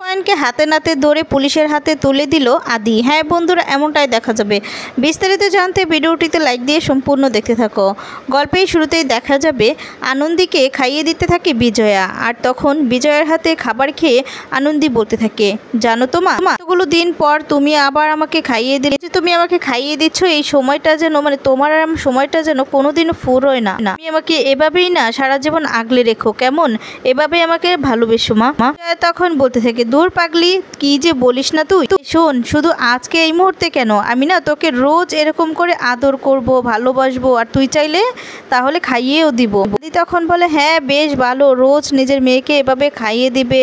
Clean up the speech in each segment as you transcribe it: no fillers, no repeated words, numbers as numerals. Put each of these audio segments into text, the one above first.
সুপায়নকে হাতে নাতে ধরে পুলিশের হাতে তুলে দিল আদি। হ্যাঁ বন্ধুরা, এমনটাই দেখা যাবে। বিস্তারিত জানতে ভিডিওটিতে লাইক দিয়ে সম্পূর্ণ দেখতে থাকো। গল্পের শুরুতেই দেখা যাবে আনন্দীকে খাইয়ে দিতে থাকে বিজয়া। আর তখন বিজয়ার হাতে খাবার খেয়ে আনন্দী বলতে থাকে, জানো তো মা, এতগুলো দিন পর তুমি আবার আমাকে খাইয়ে দিলে। তুমি আমাকে খাইয়ে দিচ্ছ, এই সময়টা যেন তোমার সময়টা যেন কোনোদিনও ফুরোয় না। তুমি আমাকে এভাবেই না সারা জীবন আগলে রেখো, কেমন? এভাবে আমাকে ভালোবেসো মা। তখন বলতে থাকে, দূর পাগলি, কি যে বলিস না তুই। শোন, শুধু আজকে এই মুহূর্তে কেন, আমি না তোকে রোজ এরকম করে আদর করব, ভালোবাসবো, আর তুই চাইলে তাহলে খাইয়েও দিব। তখন বলে, হ্যাঁ বেশ ভালো, রোজ নিজের মেয়েকে এভাবে খাইয়ে দিবে,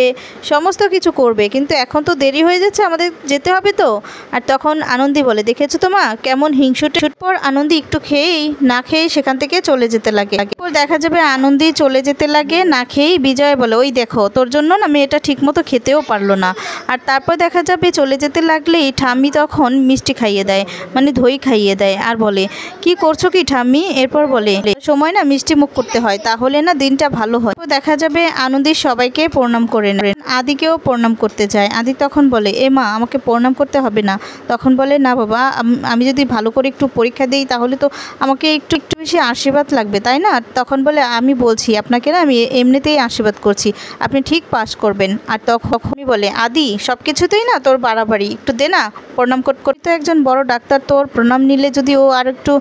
সমস্ত কিছু করবে, কিন্তু এখন তো দেরি হয়ে যাচ্ছে, আমাদের যেতে হবে তো। আর তখন আনন্দী বলে, দেখেছো তো মা কেমন হিংসুটে। পর আনন্দী একটু খেয়েই না খেয়ে সেখান থেকে চলে যেতে লাগে। দেখা যাবে আনন্দী চলে যেতে লাগে না খেয়েই। বিজয় বলে, ওই দেখো তোর জন্য না মেয়েটা ঠিক মতো খেতেও পারলো না। আর তারপর দেখা যাবে চলে যেতে লাগলেই ঠাম্মি তখন মিষ্টি খাইয়ে দেয়, দই খাইয়ে দেয়, আর বলে, কি করছো কি ঠাম্মি? এরপর বলে, সময় না মিষ্টি মুখ করতে হয়, তাহলে না দিনটা ভালো হয়। তো দেখা যাবে আনন্দী সবাইকে প্রণাম করে নেন, আদিকেও প্রণাম করতে যায়। আদি তখন বলে, এ মা, আমাকে প্রণাম করতে হবে না। তখন বলে, না বাবা, আমি যদি ভালো করে একটু পরীক্ষা দিই তাহলে তো আমাকে একটু বেশি আশীর্বাদ লাগবে, তাই না? তখন বলে, আমি বলছি আপনাকে না, আমি এমনিতেই আশীর্বাদ করছি, আপনি ঠিক পাস করবেন। আর তখনই বলে, আদি সব কিছুতেই না তোর বাড়াবাড়ি, একটু দে না প্রণাম করি তো। একজন বড় ডাক্তার, তোর প্রণাম নিলে যদি ও আর একটু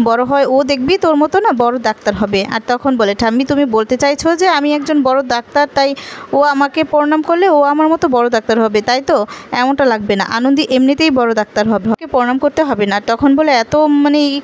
বড় হয়, ও দেখবি তোর মতো না বড় ডাক্তার হবে। আর তখন বলে, ঠাম্মি তুমি বলতে চাইছো যে আমি একজন বড় ডাক্তার, তাই ও আমাকে প্রণাম করলে ও আমার মতো বড় ডাক্তার হবে, তাই তো? এমনটা লাগবে না, আনন্দী এমনিতেই বড় ডাক্তার হবে, ওকে প্রণাম করতে হবে না। তখন বলে, এত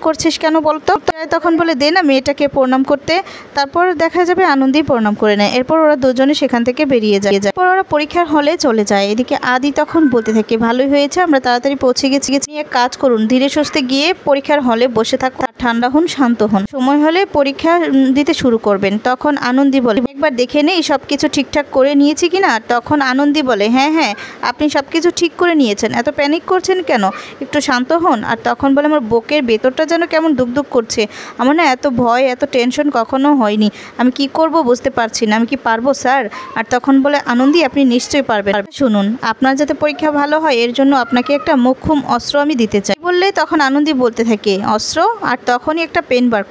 করছিস কেন বলতো? তখন বলে, দে না মেয়েটাকে প্রণাম করতে। তারপর দেখা যাবে আনন্দী প্রণাম করে নেয়। এরপর ওরা দুজনে সেখান থেকে বেরিয়ে যায়। এরপর ওরা পরীক্ষার হলে চলে যায়। এদিকে আদি তখন বলতে থাকে, ভালোই হয়েছে আমরা তাড়াতাড়ি পৌঁছে গেছি। এক কাজ করুন, ধীরে সুস্থে গিয়ে পরীক্ষার হলে বসে থাকুন, ঠান্ডা হন, শান্ত হন, সময় হলে পরীক্ষা দিতে শুরু করবেন। তখন আনন্দী বলে, একবার দেখে নেই সব কিছু ঠিকঠাক করে নিয়েছি কিনা। তখন আনন্দী বলে, হ্যাঁ হ্যাঁ, আপনি সব কিছু ঠিক করে নিয়েছেন, এত প্যানিক করছেন কেন, একটু শান্ত হন। আর তখন বলে, আমার বুকের ভেতরটা যেন কেমন দুকদুক করছে, আমার না এত ভয় এত টেনশন কখনো হয়নি, আমি কি করব বুঝতে পারছি না, আমি কি পারবো স্যার? আর তখন বলে, আনন্দী আপনি নিশ্চয়ই পারবেন, শুনুন আপনার যাতে পরীক্ষা ভালো হয় এর জন্য আপনাকে একটা মোক্ষম অস্ত্র আমি দিতে চাই। বললে তখন আনন্দী বলতে থাকে, অস্ত্র? আর তখনই একটা পেন বের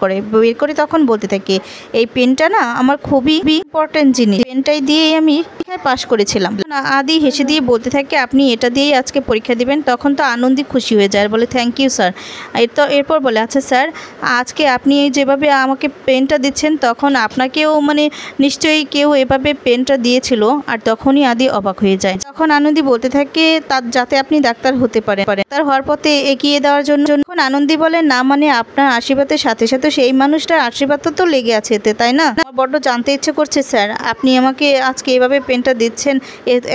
করে তখন বলতে থাকে, এই পেনটা না আমার খুবই ইম্পর্টেন্ট জিনিস, পেনটাই দিয়েই আমি পরীক্ষায় পাশ করেছিলাম। আদি হেসে দিয়ে বলতে থাকে, আপনি এটা দিয়েই আজকে পরীক্ষা দিবেন। তখন তো আনন্দী খুশি হয়ে যায়, বলে, থ্যাংক ইউ স্যার। এরপর বলে, আচ্ছা স্যার, আজকে আপনি যেভাবে আমাকে পেনটা দিচ্ছেন, তখন আপনাকেও নিশ্চয়ই কেউ এভাবে পেনটা দিয়েছিল। আর তখনই আদি অবাক হয়ে যায়। তখন আনন্দী বলতে থাকে, তার যাতে আপনি ডাক্তার হতে পারেন, তার হওয়ার পথে এগিয়ে দেওয়ার জন্য। তখন আনন্দী বলে, না আপনার আশীর্বাদের সাথে সাথে সেই মানুষটার আশীর্বাদ তো লেগে আছে এতে, তাই না? আমার বড্ড জানতে ইচ্ছে করছে স্যার, আপনি আমাকে আজকে এভাবে পেনটা দিচ্ছেন,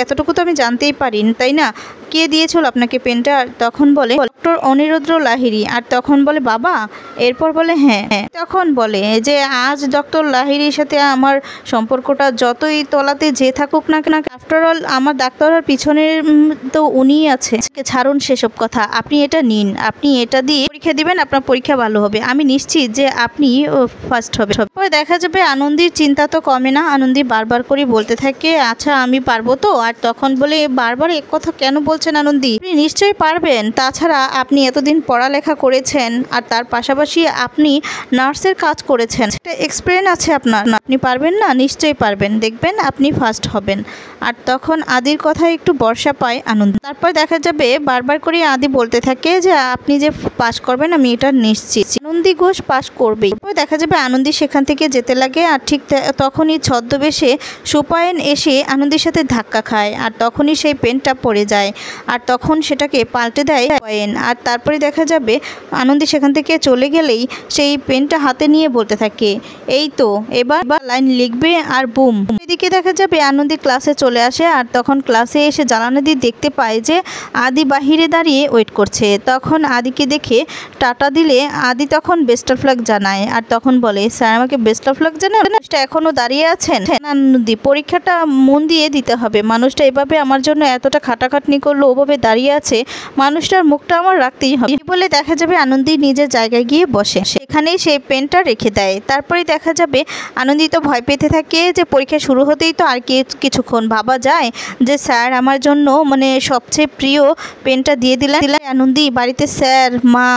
এতটুকু তো আমি জানতেই পারি, তাই না? কে দিয়েছিল আপনাকে পেনটা? তখন বলে, ডক্টর অনিরুদ্র লাহিড়ী। আর তখন বলে, বাবা? এরপর বলে, হ্যাঁ। তখন বলে যে, আজ ডক্টর লাহিড়ীর সাথে আমার সম্পর্কটা যতই তলাতে যে থাকুক না কেন, আফটার অল আমার ডাক্তারের পিছনের তো উনিই আছে। ছাড়ুন সেসব কথা, আপনি এটা নিন, আপনি এটা দিয়ে পরীক্ষা দিবেন, আপনার পরীক্ষা ভালো হবে, আমি নিশ্চিত যে আপনি ফার্স্ট হবে। দেখা যাবে আনন্দীর চিন্তা তো কমে না, আনন্দী বারবার করে বলতে থাকে, আচ্ছা আমি পারবো তো। আর তখন বলে, বারবার এক কথা কেন বলছেন আনন্দী, আপনি নিশ্চয়ই পারবেন, তাছাড়া আপনি এতদিন পড়ালেখা করেছেন, আর তার পাশাপাশি আপনি নার্সের কাজ করেছেন, একটা এক্সপিরিয়েন্স আছে আপনার, আপনি পারবেন না? নিশ্চয়ই পারবেন, দেখবেন আপনি ফার্স্ট হবেন। আর তখন আদির কথা একটু ভরসা পায় আনন্দ। তারপর দেখা যাবে বারবার করে আদি বলতে থাকে যে, আপনি যে পাস করবেন আমি এটা নিশ্চিত, আনন্দী ঘোষ পাস করবেই। দেখা যাবে আনন্দী সেখান থেকে যেতে লাগে। আর ঠিক তখনই ছদ্মবেশে সুপায়ন এসে আনন্দীর সাথে ধাক্কা খায়, আর তখনই সেই পেনটা পড়ে যায়। আর তখন সেটাকে পাল্টে দেয় সুপায়ন। আর তারপরে দেখা যাবে আনন্দী সেখান থেকে চলে গেলেই সেই পেনটা হাতে নিয়ে বলতে থাকে, এই তো এবার লাইন লিখবে, আর বুম। এদিকে দেখা যাবে আনন্দী ক্লাসে চলে আসে। আর তখন ক্লাসে এসে জানালা দিয়ে দেখতে পায় যে আদি বাহিরে দাঁড়িয়ে ওয়েট করছে। তখন আদিকে দেখে টাটা দিলে আদি তখন তখন বেস্ট অফ লাক জানায় আর তখন বলে স্যার আমাকে বেস্ট অফ লাক জানায়, মানুষটা এখনো দাঁড়িয়ে আছেন। আনন্দী পরীক্ষাটা মন দিয়ে দিতে হবে, মানুষটা এভাবে আমার জন্য এতটা খাটাখাটনি করলো, ওভাবে দাঁড়িয়ে আছে, মানুষটার মুখটা আমার রাখতেই হবে বলে দেখা যাবে আনন্দী নিজের জায়গায় গিয়ে বসে, সেখানেই সেই পেনটা রেখে দেয়। তারপরে দেখা যাবে আনন্দী তো ভয় পেতে থাকে যে পরীক্ষা শুরু হতেই তো আর কিছুক্ষণ, ভাবা যায় যে স্যার আমার জন্য মানে সবচেয়ে প্রিয় পেনটা দিয়ে দিলেন। আনন্দী বাড়িতে স্যার, মা,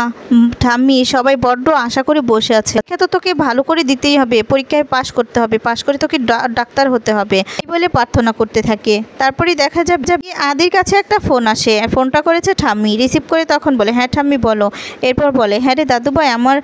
ঠাম্মি সবাই বড্ড আশা করে বসে আছে, পরীক্ষা তো তোকে ভালো করে দিতেই হবে, পরীক্ষায় পাশ করতে হবে, পাশ করে তোকে ডাক্তার হতে হবে এই বলে প্রার্থনা করতে থাকে। তারপরে দেখা যাবে আদির কাছে একটা ফোন আসে, ফোনটা করেছে ঠাম্মি, রিসিভ করে তখন বলে হ্যাঁ ঠাম্মি বলো। এরপর বলে হ্যাঁ রে দাদুভাই, আমার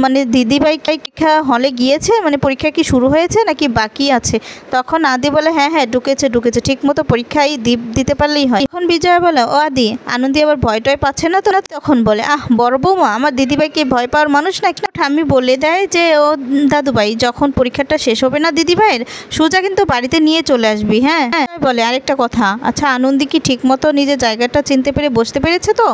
মানে দিদিভাই পরীক্ষা হলে গিয়েছে, মানে পরীক্ষা কি শুরু হয়েছে নাকি বাকি আছে? তখন আদি বলে হ্যাঁ হ্যাঁ ঢুকেছে, ঠিক মতো পরীক্ষায় দিতে পারলেই হয়। এখন বিজয়া বলে ও আদি, আনন্দী আবার ভয় টয় পাচ্ছে না তো? তখন বলে বড় বৌমা, আমার দিদিভাইকে ভয় পাওয়ার মানুষ নাকি? ঠাম্মি বলে দেয় যে ও দাদুভাই যখন পরীক্ষাটা শেষ হবে না দিদিভাইয়ের, সোজা কিন্তু বাড়িতে নিয়ে চলে আসবি। হ্যাঁ বলে আরেকটা কথা, আচ্ছা আনন্দী কি ঠিক মতো নিজের জায়গাটা চিনতে পেরে বসতে পেরেছে তো?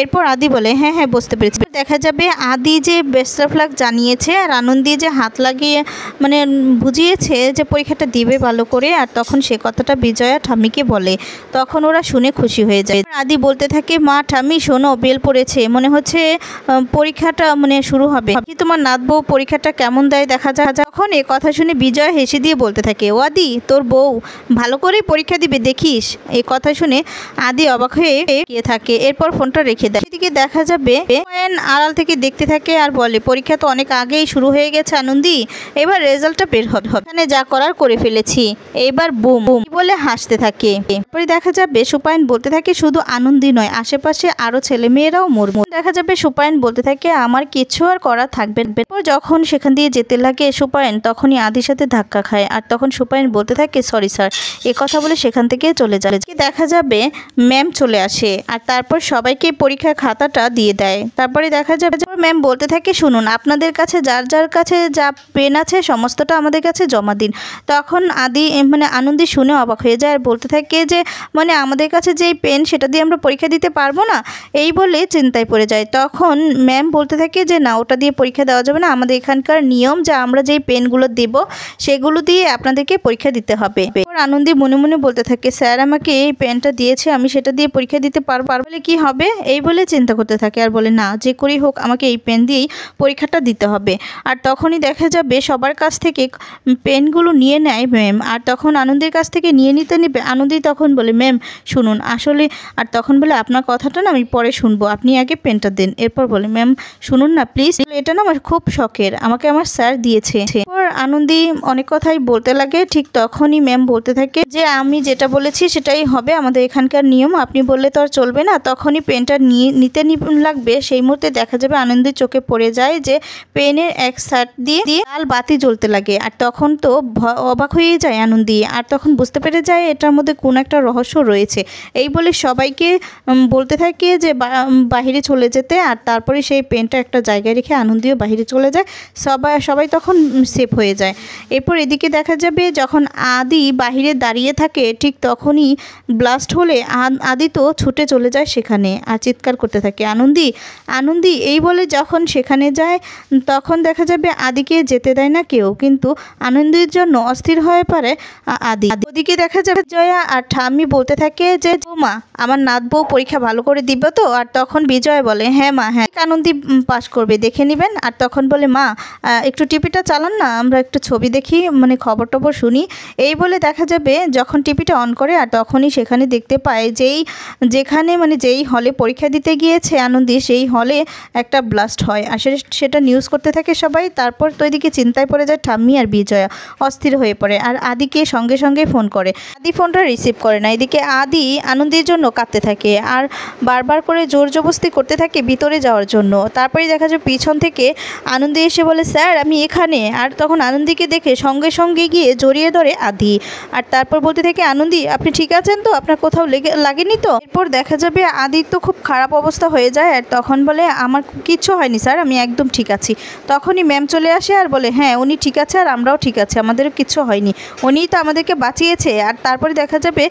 এরপর আদি বলে হ্যাঁ হ্যাঁ বসতে পেরেছি। দেখা যাবে আদি যে বেস্ট অফ লাক জানিয়েছে আর আনন্দী যে হাত লাগিয়ে মানে বুঝিয়েছে যে পরীক্ষাটা দিবে ভালো করে, আর তখন সে কথাটা বিজয়া ঠাম্মিকে বলে, তখন ওরা শুনে খুশি হয়ে যায়। আদি বলতে থাকে মা ঠাম্মি শোনো, বেল পড়েছে, মনে হচ্ছে পরীক্ষাটা মানে শুরু হবে, কি তোমার নাত বউ পরীক্ষাটা কেমন দেয় দেখা যায়। যখন এ কথা শুনে বিজয়া হেসে দিয়ে বলতে থাকে ও আদি তোর বউ ভালো করেই পরীক্ষা দিবে দেখিস। এই কথা শুনে আদি অবাক হয়ে গিয়ে থাকে, এরপর ফোনটা রেখে দেয়। এদিকে দেখা যাবে আড়াল থেকে দেখতে থাকে আর বলে পরীক্ষা তো অনেক আগেই শুরু হয়ে গেছে আনন্দী, এবার রেজাল্টটা বের হবে, এখানে যা করার করে ফেলেছি, এবার বুম বুম বলে হাসতে থাকে। তারপরে দেখা যাবে সুপায়ন বলতে থাকে শুধু আনন্দী নয়, আশেপাশে আরো ছেলে মেয়েরাও মরমর। দেখা যাবে সুপায়ন বলতে থাকে আমার কিছু আর করা থাকবে না। যখন সেখান দিয়ে যেতে লাগে সুপায়ন, তখনই আদির সাথে ধাক্কা খায় আর তখন সুপায়ন বলতে থাকে সরি স্যার, এ কথা বলে সেখান থেকে চলে যায়। দেখা যাবে ম্যাম চলে আসে আর তারপর সবাইকে পরীক্ষার খাতাটা দিয়ে দেয়। তারপরে দেখা যাবে ম্যাম বলতে থাকে শুনুন, আপনাদের কাছে যার যার কাছে যা পেন আছে সমস্তটা আমাদের কাছে জমা দিন। তখন আদি মানে আনন্দী শুনে অবাক হয়ে যায় আর বলতে থাকে যে মানে আমাদের কাছে যেই পেন সেটা দিয়ে আমরা পরীক্ষা দিতে পারবো না, এই বলে চিন্তায় পড়ে যায়। তখন ম্যাম বলতে থাকে যে না, ওটা দিয়ে পরীক্ষা দেওয়া যাবে না, আমাদের এখানকার নিয়ম যে আমরা যেই পেনগুলো দেব সেগুলো দিয়ে আপনাদেরকে পরীক্ষা দিতে হবে। আনন্দী মনে মনে বলতে থাকে স্যার আমাকে এই পেনটা দিয়েছে, আমি সেটা দিয়ে পরীক্ষা দিতে পারবো, বলে কি হবে এই বলে চিন্তা করতে থাকে আর বলে না, যে করেই হোক আমাকে এই পেন দিয়েই পরীক্ষাটা দিতে হবে। আর তখনই দেখা যাবে সবার কাছ থেকে পেনগুলো নিয়ে নেয় ম্যাম, আর তখন আনন্দীর কাছ থেকে নিয়ে নেবে। আনন্দী তখন বলে ম্যাম শুনুন আসলে, আর তখন বলে আপনার কথাটা না আমি পরে শুনবো, আপনি আগে পেনটা দেন। এরপর বলে ম্যাম শুনুন না প্লিজ, এটা না আমার খুব শখের, আমাকে আমার স্যার দিয়েছে। এরপর আনন্দী অনেক কথাই বলতে লাগে, ঠিক তখনই ম্যাম বলতে থাকে যে আমি যেটা বলেছি সেটাই হবে, আমাদের এখানকার নিয়ম, আপনি বললে তো আর চলবে না। তখনই পেনটা নিতে লাগবে, সেই মুহূর্তে দেখা যাবে আনন্দীর চোখে পড়ে যায় যে পেনের এক সাইড দিয়ে লাল বাতি জ্বলতে লাগে, আর তখন তো অবাক হয়ে যায় আনন্দী, আর তখন বুঝতে পেরে যায় এটার মধ্যে কোন একটা রহস্য রয়েছে। এই বলে সবাইকে বলতে থাকে যে বাহিরে চলে যেতে, আর তারপরে সেই পেনটা একটা জায়গায় রেখে আনন্দীও বাহিরে চলে যায়, সবাই তখন সেফ হয়ে যায়। এরপর এদিকে দেখা যাবে যখন আদি বাহিরে দাঁড়িয়ে থাকে ঠিক তখনই ব্লাস্ট হলে আদি তো ছুটে চলে যায় সেখানে আর চিৎকার করতে থাকে আনন্দী এই বলে যখন সেখানে যায় তখন দেখা যাবে আদিকে যেতে দেয় না কেউ, কিন্তু আনন্দীর জন্য অস্থির হয়ে পড়ে আদি। ওদিকে দেখা যাবে জয়া আর ঠাম্মি বলতে থাকে যে মা আমার নাত বউ পরীক্ষা ভালো করে দিবে তো? আর তখন বিজয় বলে হ্যাঁ মা, হ্যাঁ আনন্দী পাস করবে, দেখে নেবেন। আর তখন বলে মা একটু টিভিটা চালান না, আমরা একটু ছবি দেখি, মানে খবর টবর শুনি। এই বলে দেখা যাবে যখন টিভিটা অন করে আর তখনই সেখানে দেখতে পায় যেখানে মানে যেই হলে পরীক্ষা দিতে গিয়েছে আনন্দী সেই হলে একটা ব্লাস্ট হয়, আর সেটা নিউজ করতে থাকে সবাই। তারপর তো এদিকে চিন্তায় পড়ে যায় ঠাম্মি আর বিজয়া, অস্থির হয়ে পড়ে আর আদিকে সঙ্গে সঙ্গে ফোন করে। আদি ফোনটা রিসিভ করে না। এদিকে আদি আনন্দীর জন্য কাঁদতে থাকে আর বারবার করে জোর জবরদস্তি করতে থাকে ভিতরে যাওয়ার জন্য। তারপরে দেখা যায় পিছন থেকে আনন্দী এসে বলে স্যার আমি এখানে, আর তখন আনন্দীকে দেখে সঙ্গে সঙ্গে গিয়ে জড়িয়ে ধরে আদি, আর তারপর বলতে থাকে আনন্দী আপনি ঠিক আছেন তো, আপনার কোথাও লাগেনি তো? এরপর দেখা যাবে আদির তো খুব খারাপ অবস্থা হয়ে যায় আর তখন বলে আমার কিচ্ছু কিচ্ছু হয়নি স্যার, আমি একদম ঠিক আছি। তখনই ম্যাম চলে আসে আর বলে হ্যাঁ উনি ঠিক আছে আর আমরাও ঠিক আছে, আমাদেরও কিচ্ছু হয়নি, উনিই তো আমাদেরকে বাঁচিয়েছে। আর তারপরে দেখা যাবে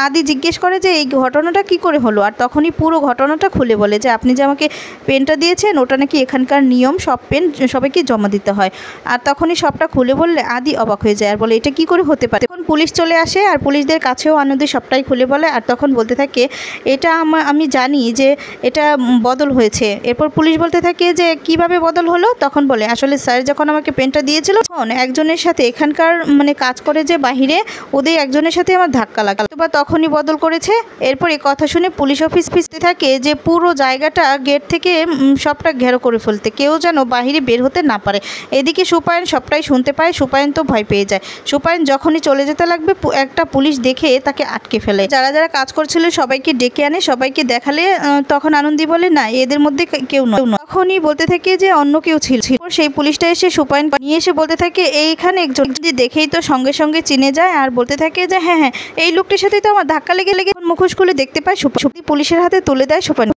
আদি জিজ্ঞেস করে যে এই ঘটনাটা কি করে হলো, আর তখনই পুরো ঘটনাটা খুলে বলে যে আপনি যে আমাকে পেনটা দিয়েছেন ওটা নাকি এখানকার নিয়ম, সব পেন সবাইকে জমা দিতে হয়। আর তখনই সবটা খুলে বললে আদি অবাক হয়ে যায় আর বলে এটা কি করে হতে পারে। তখন পুলিশ চলে আসে আর পুলিশদের কাছেও আনন্দী সবটাই খুলে বলে। আর তখন বলতে থাকে এটা আমি জানি যে এটা বদল হয়েছে। এরপর পুলিশ বলতে থাকে যে কিভাবে বদল হলো। তখন বলে আসলে স্যার যখন আমাকে পেনটা দিয়েছিল তখন একজনের সাথে এখানকার মানে কাজ করে যে বাহিরে ওদের একজনের সাথে আমার ধাক্কা লাগলো, বা তখনই বদল করেছে। এরপর এই কথা শুনে পুলিশ অফিস ফিরতে থাকে যে পুরো জায়গাটা গেট থেকে সবটা ঘেরো করে ফেলতে, কেউ যেন বাহিরে বের হতে না পারে। এদিকে সুপায়ন সবটাই শুনতে পায়, সুপায়ন তো ভয় পেয়ে যায়। সুপায়ন যখনই চলে যেতে লাগবে একটা পুলিশ দেখে তাকে আটকে ফেলে। যারা যারা কাজ করছিল সবাইকে ডেকে আনে, সবাইকে দেখালে তখন আনন্দী বলে না এদের মধ্যে কেউ নয়। তখনই বলতে থাকে যে অন্য কেউ ছিল। সেই পুলিশটা এসে সুপায়ন নিয়ে এসে বলতে থাকে এইখানে একজন দেখেই তো সঙ্গে সঙ্গে চিনে যায় আর বলতে থাকে যে হ্যাঁ হ্যাঁ এই লোকটির সাথেই তো আমার ধাক্কা লেগে মুখোশ খুলে দেখতে পায়। পুলিশের হাতে তুলে দেয় সুপায়ন।